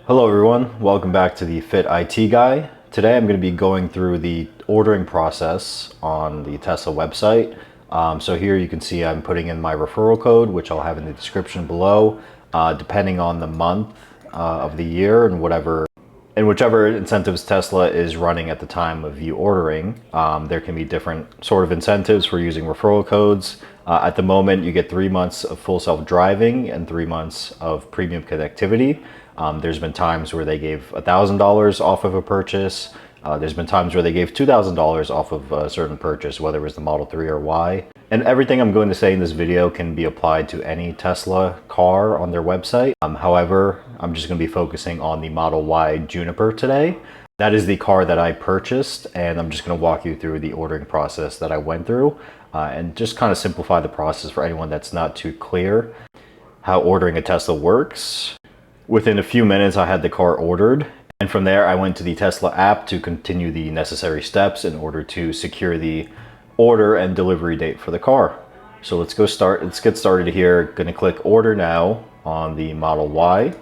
Hello everyone, welcome back to the Fit IT Guy. Today I'm going to be going through the ordering process on the Tesla website. So here you can see I'm putting in my referral code, which I'll have in the description below. Depending on the month of the year and whichever incentives Tesla is running at the time of you ordering, there can be different sort of incentives for using referral codes. At the moment, you get 3 months of full self-driving and 3 months of premium connectivity. There's been times where they gave $1,000 off of a purchase. There's been times where they gave $2,000 off of a certain purchase, whether it was the Model 3 or Y. And everything I'm going to say in this video can be applied to any Tesla car on their website. However, I'm just going to be focusing on the Model Y Juniper today. That is the car that I purchased, and I'm just going to walk you through the ordering process that I went through and just kind of simplify the process for anyone that's not too clear how ordering a Tesla works. Within a few minutes, I had the car ordered, and from there I went to the Tesla app to continue the necessary steps in order to secure the order and delivery date for the car. So let's get started here. Going to click order now on the Model Y.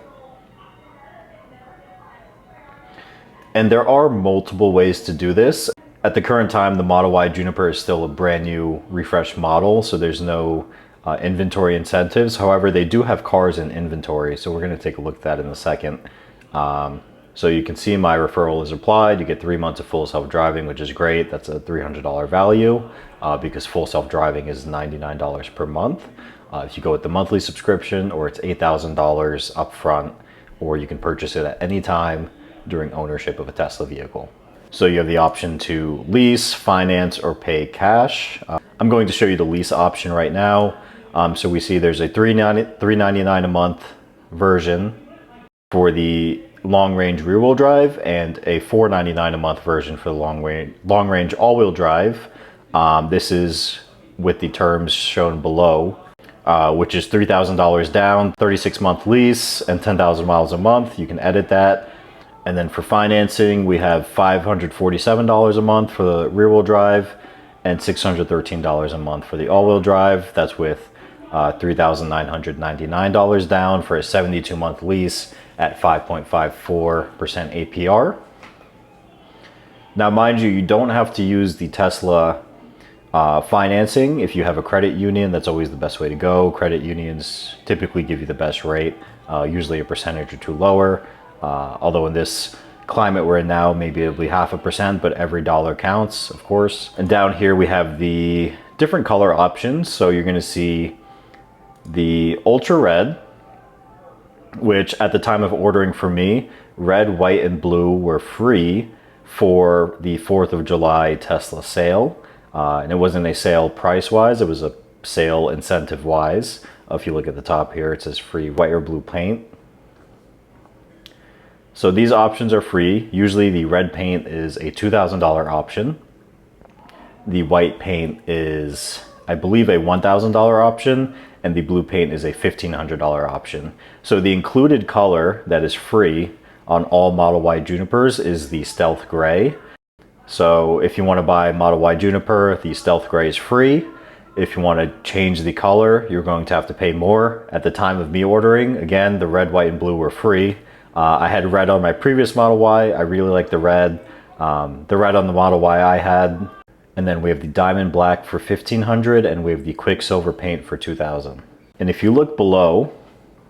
And there are multiple ways to do this. At the current time, the Model Y Juniper is still a brand new refreshed model, so there's no inventory incentives. However, they do have cars in inventory, so we're going to take a look at that in a second. So you can see my referral is applied. You get 3 months of full self-driving, which is great. That's a $300 value because full self-driving is $99 per month. If you go with the monthly subscription, or it's $8,000 upfront, or you can purchase it at any time during ownership of a Tesla vehicle. So you have the option to lease, finance, or pay cash. I'm going to show you the lease option right now. So we see there's a $399 a month version for the long-range rear-wheel drive and a $499 a month version for the long-range all-wheel drive. This is with the terms shown below, which is $3,000 down, 36-month lease, and 10,000 miles a month. You can edit that. And then for financing, we have $547 a month for the rear-wheel drive and $613 a month for the all-wheel drive. That's with $3,999 down for a 72-month lease at 5.54% APR. Now, mind you, you don't have to use the Tesla financing. If you have a credit union, that's always the best way to go. Credit unions typically give you the best rate, usually a percentage or two lower. Although in this climate we're in now, maybe it'll be 0.5%, but every dollar counts, of course. And down here we have the different color options. So you're going to see the ultra red, which at the time of ordering for me, red, white, and blue were free for the 4th of July Tesla sale. And it wasn't a sale price-wise, it was a sale incentive-wise. If you look at the top here, it says free white or blue paint. So these options are free. Usually the red paint is a $2,000 option. The white paint is, I believe, a $1,000 option, and the blue paint is a $1,500 option. So the included color that is free on all Model Y Junipers is the Stealth Gray. So if you want to buy Model Y Juniper, the Stealth Gray is free. If you want to change the color, you're going to have to pay more. At the time of me ordering, again, the red, white, and blue were free. I had red on my previous Model Y. I really like the red. The red on the Model Y I had. And then we have the diamond black for $1,500, and we have the quicksilver paint for $2,000. And if you look below,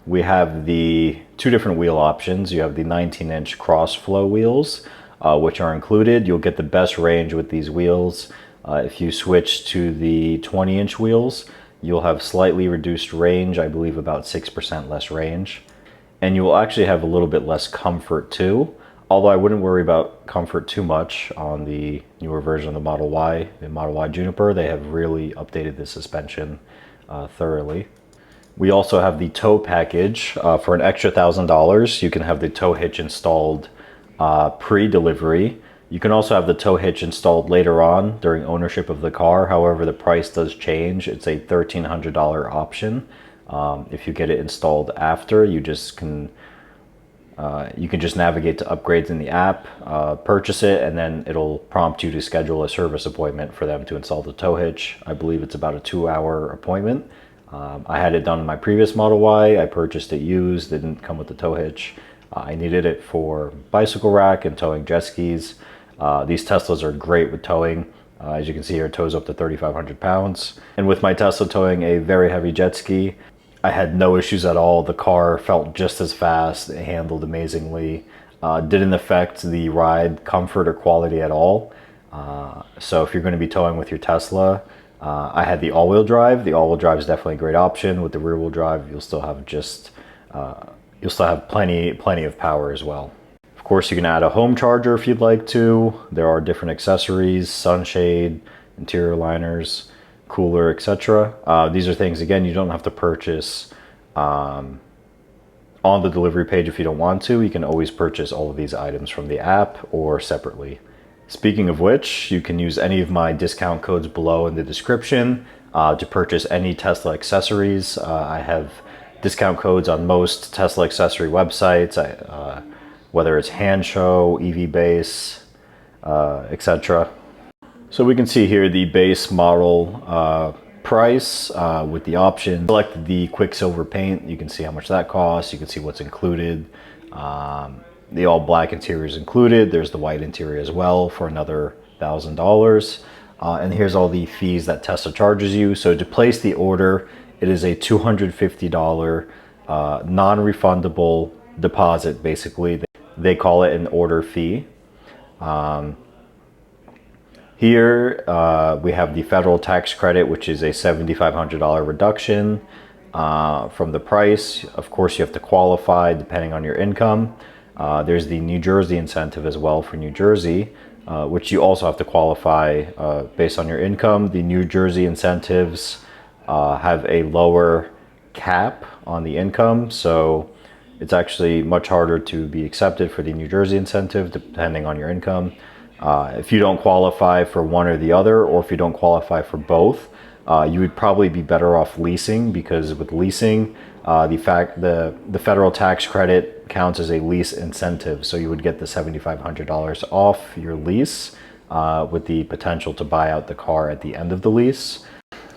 we have the two different wheel options. You have the 19-inch cross flow wheels, which are included. You'll get the best range with these wheels. If you switch to the 20-inch wheels, you'll have slightly reduced range, I believe about 6% less range. And you will actually have a little bit less comfort too. Although I wouldn't worry about comfort too much on the newer version of the Model Y Juniper. They have really updated the suspension thoroughly. We also have the tow package for an extra $1,000. You can have the tow hitch installed pre-delivery. You can also have the tow hitch installed later on during ownership of the car. However, the price does change. It's a $1,300 option. If you get it installed after, you can just navigate to upgrades in the app, purchase it, and then it'll prompt you to schedule a service appointment for them to install the tow hitch. I believe it's about a 2-hour appointment. I had it done in my previous Model Y. I purchased it used. It didn't come with the tow hitch. I needed it for bicycle rack and towing jet skis. These Teslas are great with towing. As you can see here, it tows up to 3,500 pounds. And with my Tesla towing a very heavy jet ski, I had no issues at all. The car felt just as fast. It handled amazingly. Didn't affect the ride comfort or quality at all. So if you're going to be towing with your Tesla, I had the all-wheel drive. The all-wheel drive is definitely a great option. With the rear-wheel drive, you'll still have plenty of power as well. Of course, you can add a home charger if you'd like to. There are different accessories, sunshade, interior liners, cooler, etc. These are things, again, you don't have to purchase on the delivery page if you don't want to. You can always purchase all of these items from the app or separately. Speaking of which, you can use any of my discount codes below in the description to purchase any Tesla accessories. I have discount codes on most Tesla accessory websites, whether it's Handshow, EV Base, etc. So we can see here the base model price with the option. Select the Quicksilver paint. You can see how much that costs. You can see what's included. The all black interior is included. There's the white interior as well for another $1,000. And here's all the fees that Tesla charges you. So to place the order, it is a $250 non-refundable deposit, basically. They call it an order fee. Here we have the federal tax credit, which is a $7,500 reduction from the price. Of course, you have to qualify depending on your income. There's the New Jersey incentive as well for New Jersey, which you also have to qualify based on your income. The New Jersey incentives have a lower cap on the income, so it's actually much harder to be accepted for the New Jersey incentive depending on your income. If you don't qualify for one or the other, or if you don't qualify for both, you would probably be better off leasing, because with leasing, the federal tax credit counts as a lease incentive. So you would get the $7,500 off your lease with the potential to buy out the car at the end of the lease.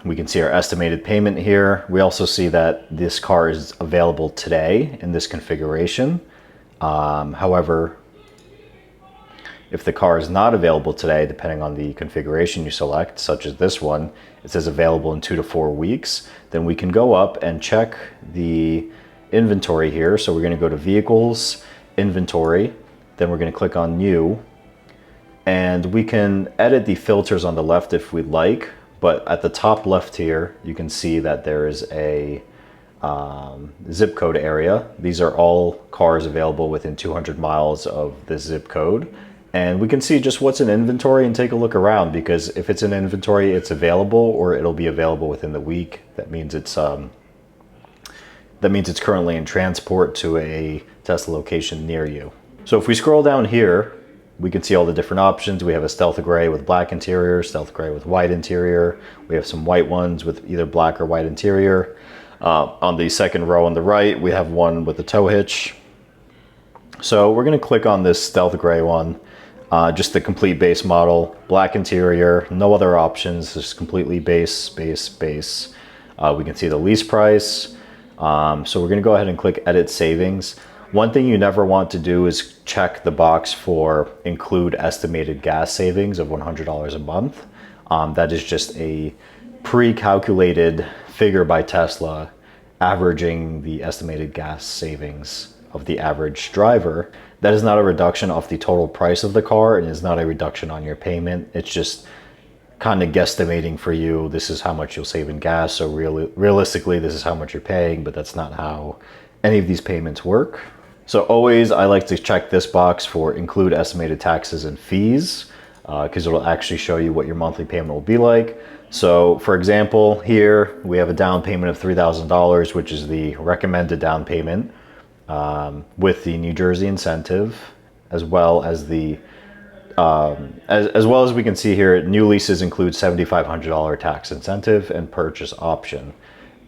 We can see our estimated payment here. We also see that this car is available today in this configuration. However, if the car is not available today, depending on the configuration you select, such as this one, it says available in 2 to 4 weeks, then we can go up and check the inventory here. So we're going to go to Vehicles, Inventory, then we're going to click on New, and we can edit the filters on the left if we'd like, but at the top left here, you can see that there is a zip code area. These are all cars available within 200 miles of this zip code. And we can see just what's in inventory and take a look around, because if it's in inventory, it's available, or it'll be available within the week. That means it's currently in transport to a Tesla location near you. So if we scroll down here, we can see all the different options. We have a stealth gray with black interior, stealth gray with white interior. We have some white ones with either black or white interior. On the second row on the right, we have one with a tow hitch. So we're going to click on this stealth gray one. Just the complete base model, black interior, no other options, just completely base. We can see the lease price. So we're going to go ahead and click Edit Savings. One thing you never want to do is check the box for include estimated gas savings of $100 a month. That is just a pre-calculated figure by Tesla, averaging the estimated gas savings of the average driver. That is not a reduction off the total price of the car, and is not a reduction on your payment. It's just kind of guesstimating for you, this is how much you'll save in gas. So realistically, this is how much you're paying, but that's not how any of these payments work. So always, I like to check this box for include estimated taxes and fees, because it'll actually show you what your monthly payment will be like. So for example, here we have a down payment of $3,000, which is the recommended down payment, with the New Jersey incentive, as well as the as well as we can see here, new leases include $7,500 tax incentive and purchase option,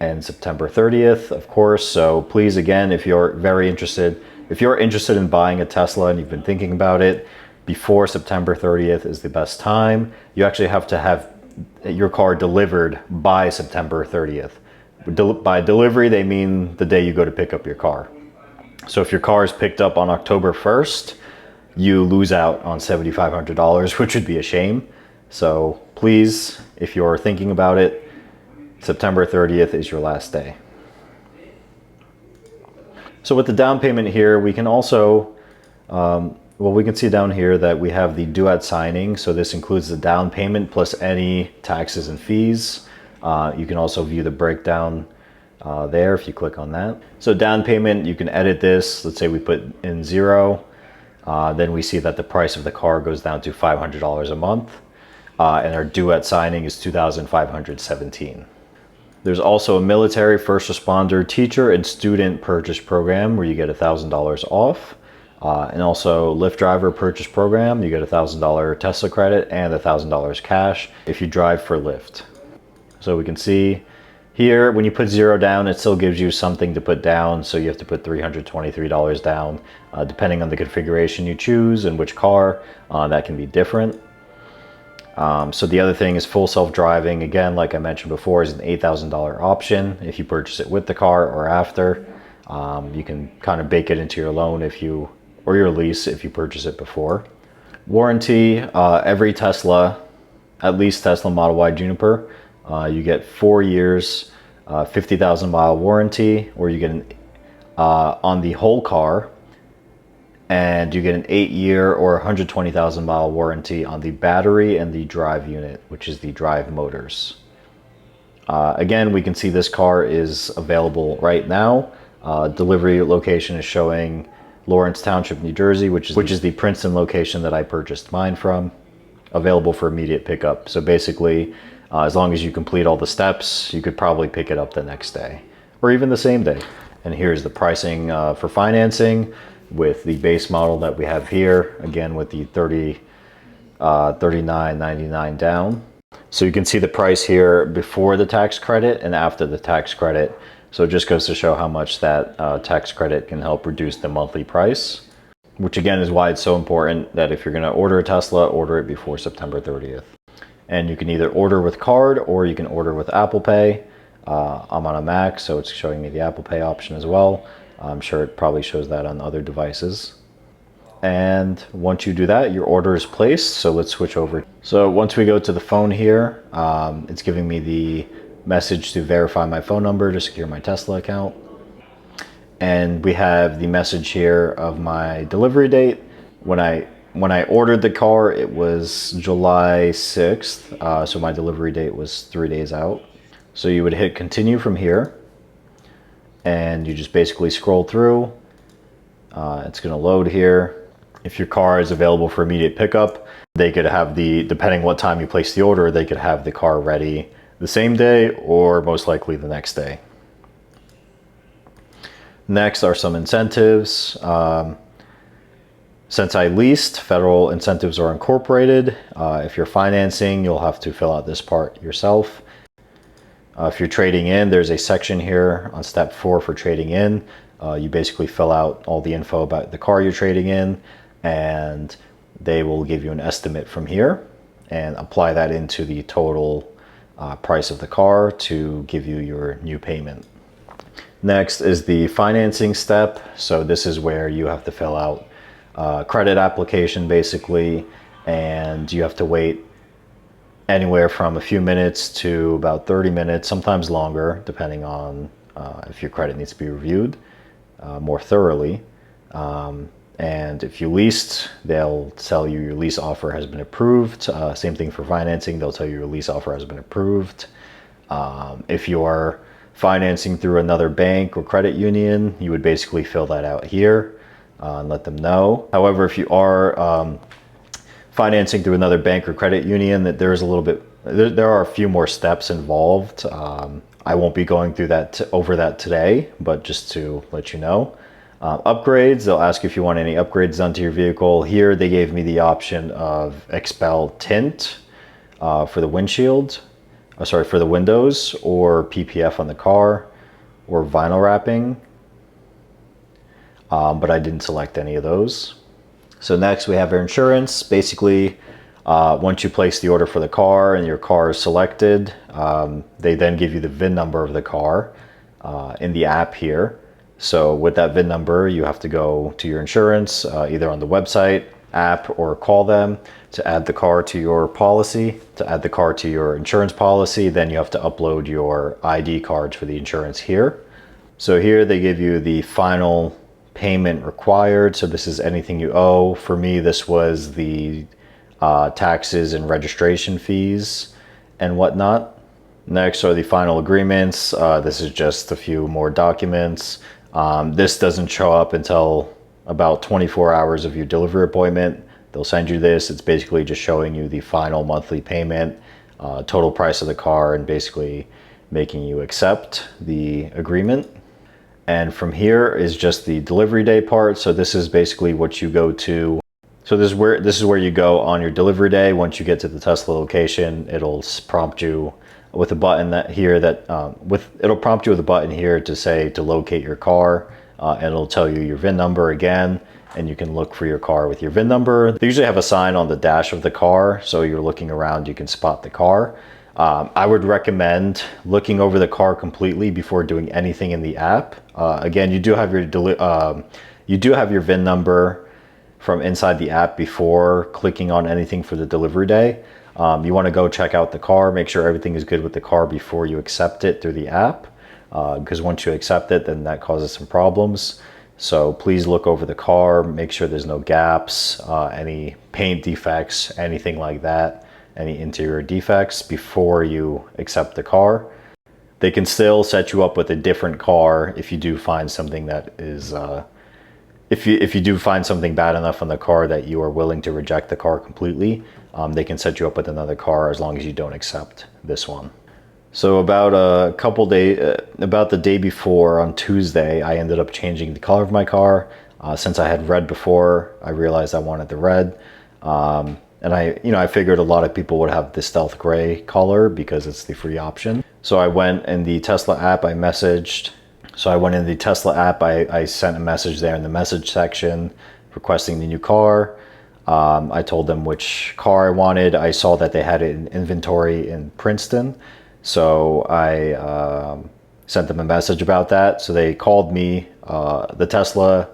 and September 30th, of course. So please, again, if you're interested in buying a Tesla and you've been thinking about it, before September 30th is the best time. You actually have to have your car delivered by September 30th. By delivery, they mean the day you go to pick up your car. So if your car is picked up on October 1st, you lose out on $7,500, which would be a shame. So please, if you're thinking about it, September 30th is your last day. So with the down payment here, we can also, well, we can see down here that we have the due at signing. So this includes the down payment plus any taxes and fees. You can also view the breakdown there if you click on that. So down payment, you can edit this. Let's say we put in 0. Then we see that the price of the car goes down to $500 a month. And our due at signing is $2,517. There's also a military, first responder, teacher, and student purchase program where you get $1,000 off. And also Lyft driver purchase program, you get $1,000 Tesla credit and $1,000 cash if you drive for Lyft. So we can see here, when you put 0 down, it still gives you something to put down. So you have to put $323 down, depending on the configuration you choose and which car, that can be different. So the other thing is full self-driving. Again, like I mentioned before, is an $8,000 option. If you purchase it with the car or after, you can kind of bake it into your loan or your lease if you purchase it before. Warranty, every Tesla, at least Tesla Model Y Juniper, you get 4 years, 50,000 mile warranty, or you get on the whole car, and you get an 8-year or 120,000 mile warranty on the battery and the drive unit, which is the drive motors. Again, we can see this car is available right now. Delivery location is showing Lawrence Township, New Jersey, which is the Princeton location that I purchased mine from. Available for immediate pickup. So basically, as long as you complete all the steps, you could probably pick it up the next day or even the same day. And here's the pricing for financing with the base model that we have here, again with the $39.99 down. So you can see the price here before the tax credit and after the tax credit. So it just goes to show how much that tax credit can help reduce the monthly price, which again is why it's so important that if you're going to order a Tesla, order it before September 30th. And you can either order with card or you can order with Apple Pay. I'm on a Mac, so it's showing me the Apple Pay option as well. I'm sure it probably shows that on other devices. And once you do that, your order is placed. So let's switch over. So once we go to the phone here, it's giving me the message to verify my phone number to secure my Tesla account. And we have the message here of my delivery date. When I ordered the car, it was July 6th. So my delivery date was 3 days out. So you would hit continue from here. And you just basically scroll through. It's going to load here. If your car is available for immediate pickup, they could have depending what time you place the order, they could have the car ready the same day or most likely the next day. Next are some incentives. Since I leased, federal incentives are incorporated. If you're financing, you'll have to fill out this part yourself. If you're trading in, there's a section here on step 4 for trading in. You basically fill out all the info about the car you're trading in, and they will give you an estimate from here and apply that into the total price of the car to give you your new payment. Next is the financing step. So this is where you have to fill out a credit application basically, and you have to wait anywhere from a few minutes to about 30 minutes, sometimes longer, depending on if your credit needs to be reviewed more thoroughly. And if you leased, they'll tell you your lease offer has been approved. Same thing for financing, they'll tell you your lease offer has been approved. If you are financing through another bank or credit union, you would basically fill that out here and let them know. However, if you are financing through another bank or credit union, that there's a little bit, there are a few more steps involved. I won't be going through that over that today, but just to let you know. Upgrades, they'll ask you if you want any upgrades done to your vehicle. Here they gave me the option of Expel Tint for the windshield, for the windows, or PPF on the car, or vinyl wrapping, but I didn't select any of those. So next we have our insurance. Basically, once you place the order for the car and your car is selected, they then give you the VIN number of the car in the app here. So with that VIN number, you have to go to your insurance, either on the website, app, or call them to add the car to your policy, to add the car to your insurance policy. Then you have to upload your ID cards for the insurance here. So here they give you the final payment required. So this is anything you owe. For me, this was the taxes and registration fees and whatnot. Next are the final agreements. This is just a few more documents. This doesn't show up until about 24 hours of your delivery appointment. They'll send you this. It's basically just showing you the final monthly payment, total price of the car, and basically making you accept the agreement. And from here is just the delivery day part. So this is basically what you go to. So this is where you go on your delivery day. Once you get to the Tesla location, it'll prompt you with a button it'll prompt you with a button here to say to locate your car, and it'll tell you your VIN number again, and you can look for your car with your VIN number. They usually have a sign on the dash of the car, so you're looking around, you can spot the car. I would recommend looking over the car completely before doing anything in the app. Again, you do have your VIN number from inside the app before clicking on anything for the delivery day. You want to go check out the car, make sure everything is good with the car before you accept it through the app, because once you accept it, then that causes some problems. So please look over the car, make sure there's no gaps, any paint defects, anything like that, any interior defects before you accept the car. They can still set you up with a different car if you do find something that is if you do find something bad enough on the car that you are willing to reject the car completely, they can set you up with another car as long as you don't accept this one. So about about the day before, on Tuesday, I ended up changing the color of my car. Since I had red before, I realized I wanted the red. And I figured a lot of people would have the stealth gray color because it's the free option. So I went in the Tesla app, I sent a message there in the message section requesting the new car. I told them which car I wanted. I saw that they had it in inventory in Princeton. So I sent them a message about that. So they called me, the Tesla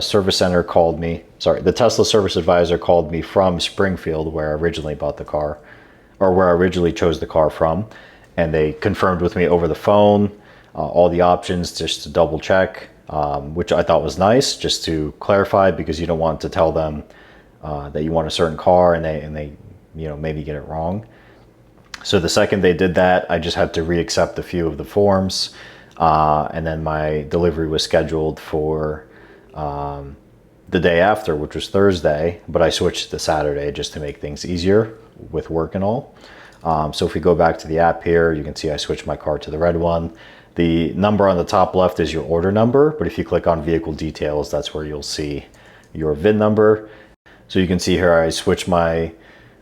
service center called me. Sorry, the Tesla service advisor called me from Springfield, where I originally bought the car, or where I originally chose the car from. And they confirmed with me over the phone all the options just to double check, which I thought was nice, just to clarify, because you don't want to tell them that you want a certain car and they maybe get it wrong. So the second they did that, I just had to re-accept a few of the forms, and then my delivery was scheduled for the day after, which was Thursday, but I switched to Saturday just to make things easier with work and all. So if we go back to the app here, you can see I switched my car to the red one. The number on the top left is your order number, but if you click on vehicle details, that's where you'll see your VIN number. So you can see here I switched my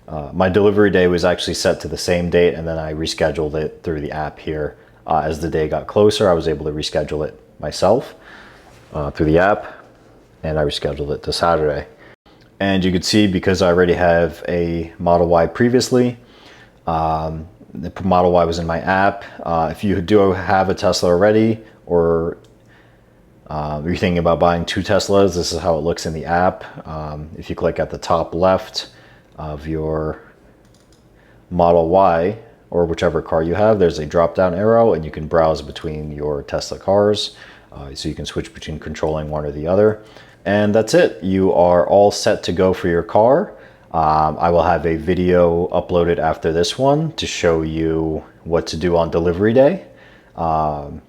delivery day was actually set to the same date, and then I rescheduled it through the app here. As the day got closer, I was able to reschedule it myself through the app, and I rescheduled it to Saturday. And you can see, because I already have a Model Y previously, the Model Y was in my app. If you do have a Tesla already, or you're thinking about buying two Teslas, this is how it looks in the app. If you click at the top left of your Model Y, or whichever car you have, there's a drop down arrow, and you can browse between your Tesla cars. So you can switch between controlling one or the other. And that's it. You are all set to go for your car. I will have a video uploaded after this one to show you what to do on delivery day, to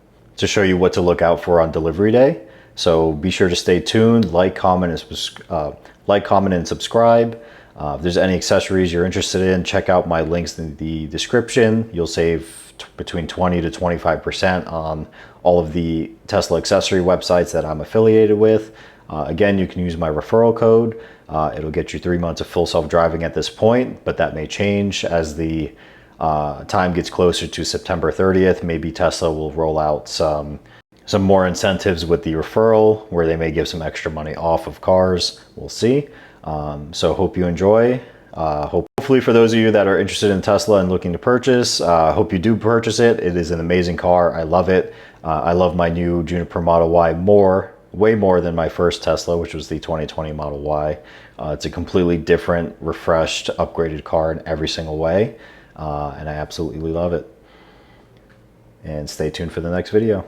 show you what to look out for on delivery day. So be sure to stay tuned, like, comment, and subscribe. If there's any accessories you're interested in, check out my links in the description. You'll save between 20 to 25% on all of the Tesla accessory websites that I'm affiliated with. Again, you can use my referral code. It'll get you 3 months of full self-driving at this point, but that may change as the time gets closer to September 30th. Maybe Tesla will roll out some more incentives with the referral, where they may give some extra money off of cars. We'll see. So hope you enjoy. Hopefully for those of you that are interested in Tesla and looking to purchase, hope you do purchase it. It is an amazing car. I love it. I love my new Juniper Model Y way more than my first Tesla, which was the 2020 Model Y. It's a completely different, refreshed, upgraded car in every single way, and I absolutely love it. And stay tuned for the next video.